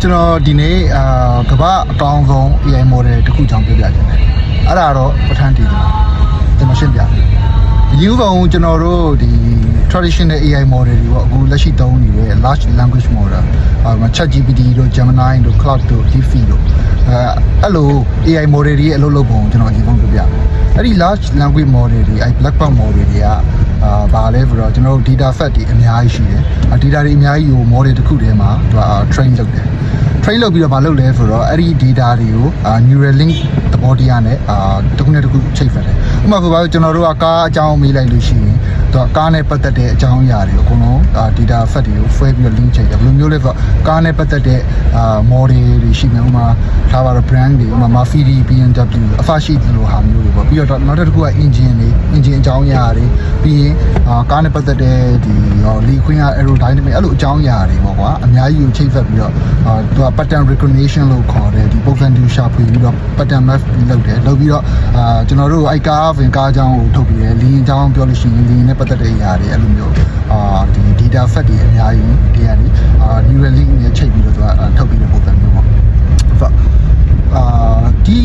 ကျွန်တော်ဒီနေ့ကမ္ဘာအကောင်းဆုံး AI model တစ်ခုကြောင့်ပြပြခြင်းတယ်အဲ့ဒါတော့ပဋ္ဌာန်းတည်တယ်ကျွန်တော်ရှင်းပြတယ်ဒီဥကောင်ကျွန်တော်တို့ဒီ traditional AI model တွေပေါ့အခုလက်ရှိသုံးနေတဲ့ large language model ChatGPT တို့ Gemini တို့ Claude တို့ DeepSeek တို့အဲ့လို AI model တွေရဲ့အလုပ်လုပ်ပုံကျွန်တော်အရင်ဆုံးပြပြအဲ့ဒီ large language model တွေအဲ့ black box model တွေကဘာလဲဆိုတော့ကျွန်တော်တို့ data set တွေအများကြီးရှိတယ် data တွေအများကြီးကို model တစ်ခုတည်းမှာသူက train လုပ်တယ် train လုပ်ပြီးတော့မလုပ်လဲဆိုတော့အဲ့ဒီ data တွေကိုneural link သဘောတရားနဲ့တစ်ခုနဲ့တစ်ခုချိတ်ဆက်တယ်ဥပမာဆိုပါကျွန်တော်တို့ကကားအကြောင်းမေးလိုက်လို့ရှိရင်သူကကားနဲ့ပတ်သက်တဲ့အကြောင်းအရာတွေအကုန်လုံးdata set တွေကို ဆွဲပြီးတော့ link ချိတ်တယ်ဘယ်လိုမျိုးလဲဆိုတော့ကားနဲ့ပတ်သက်တဲ့model တွေရှိမယ်ဥပမာထားပါတော့ brand တွေဥပမာ Mercedes BMW အစရှိသလိုဟာမျိုးတွေပေါ့ပြီးတော့နောက်တစ်ခုက engine တွေ engine အကြောင်းအရာတွေပြီးရင်ကားနဲ့ပတ်သက်တဲ့ဒီလေခွင်းက aerodynamic အဲ့လိုအကြောင်းအရာတွေပေါ့ကွာအများကြီးကိုချိတ်ဆက်ပြီးတော့သူက pattern recognition လို့ခေါ်တယ်ဒီပုံစံတူရှာဖွေပြီးတော့ pattern match လုပ်တယ်လုပ်ပြီးတော့ကျွန်တော်တို့အဲ့ကားဝင်ကားအကြောင်းကိုထုတ်ပြီးတယ်လင်းအကြောင်းပြောလို့ရှိရင်လင်းနဲ့ပတ်သက်တဲ့အရာတွေအဲ့လိုမျိုးဒီ data set တွေအများကြီးတရားတွေneural link နဲ့ချိတ်ပြီးတော့သူကထုတ်ပြီးတဲ့ပုံစံမျိုးပေါ့ဒီ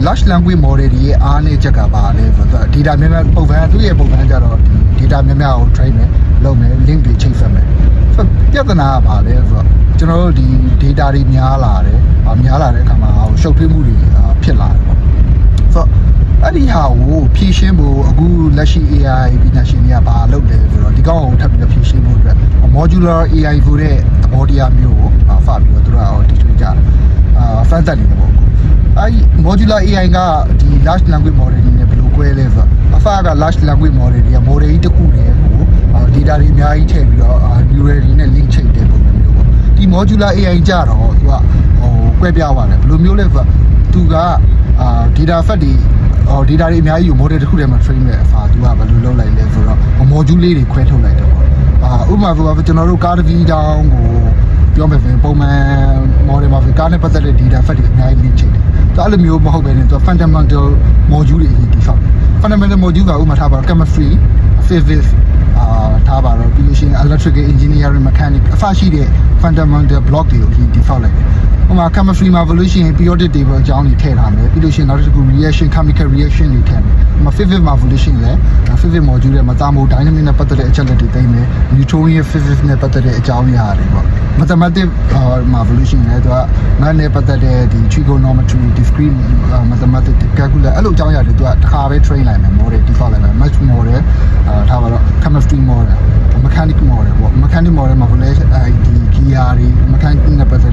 large language model တွေရဲ့အားနည်းချက်ကပါလဲဆိုတော့ data များများပုံစံသူ့ရဲ့ပုံစံကြတော့ data များများကို train မယ်လုပ်မယ် link တွေချိတ်ဆက်မယ်ဆိုတော့ပြဿနာကပါလဲဆိုတော့ကျွန်တော်တို့ဒီ data တွေများလာတယ်များလာတဲ့အခါမှာရှုပ်ထွေးမှုတွေဖြစ်လာတယ်ပေါ့ဆိုတော့အဲ့ဒီဟာကိုဖြည့်ရှင်းဖို့အခုလက်ရှိ AI ပညာရှင်တွေကဘာလုပ်လဲဆိုတော့ဒီကောင်ကိုထပ်ပြီးတော့ဖြည့်ရှင်းဖို့အတွက် modular AI ဆိုတဲ့သဘောတရားမျိုးကိုစပြီးတော့သူတို့တီထွင်ကြတယ်ဖန်သက်နေတယ်ပေါ့အဲ့ modular AI ကဒီ large language model တွေနဲ့ဘယ်လိုကွဲလဲဆိုတော့အစက large language model တွေက model ကြီးတစ်ခုတည်းကိုdata တွေအများကြီးထည့်ပြီးတော့ neural တွေနဲ့ link ချိတ်တဲ့ပုံစံမျိုးပေါ့ဒီ modular AI ကြတော့သူကကွဲပြားပါတယ်ဘယ်လိုမျိုးလဲဆိုတော့သူကdata set တွေdata တွေအများကြီးကို model တစ်ခုတည်းမှာ train မဲ့အခါသူကဘယ်လိုလုပ်လိုက်လဲဆိုတော့ module လေးတွေခွဲထုတ်လိုက်တယ်ပေါ့ဥပမာဆိုတော့ကျွန်တော်တို့ကားတစ်စီးတောင်းကိုပြောမယ်ဆိုရင်ပုံမှန် model မှာကားနဲ့ပတ်သက်တဲ့ data set တွေအများကြီး link ချိတ်တယ်သူအဲ့လိုမျိုးမဟုတ်ပဲねသူ fundamental module တွေအရင်တည်ဆောက်တယ် fundamental module ကဥပမာထားပါတော့ chemistry physics ထားပါတော့ပြီးလို့ရှိရင် electrical engineering mechanics အစရှိတဲ့ fundamental block တွေကိုအရင်တည်ဆောက်လိုက်တယ်ဥပမာ chemistry မှာဆိုလို့ရှိရင် periodic table အကြောင်းတွေထည့်ထားမယ်ပြီးလို့ရှိရင်နောက်တစ်ခု reaction chemical reaction တွေထည့်မယ်ဥပမာ physics မှာဆိုလို့ရှိရင်လည်း physics module ရဲ့ thermodynamics နဲ့ပတ်သက်တဲ့အချက်လက်တွေသိမယ် Newtonian physics နဲ့ပတ်သက်တဲ့အကြောင်းအရာတွေပေါ့ mathematics မှာဆိုလို့ရှိရင်လည်းသူက math နဲ့ပတ်သက်တဲ့ဒီ trigonometry discrete mathematics calculus အဲ့လိုအကြောင်းအရာတွေသူကတစ်ခါပဲ train လိုက်မယ် model default လိုက်မယ် math model ထားပါတော့ chemistry model mechanic model ပေါ့ mechanic model မှာဆိုလည်းဒီ gear တွေ mechanic နဲ့ပတ်သက်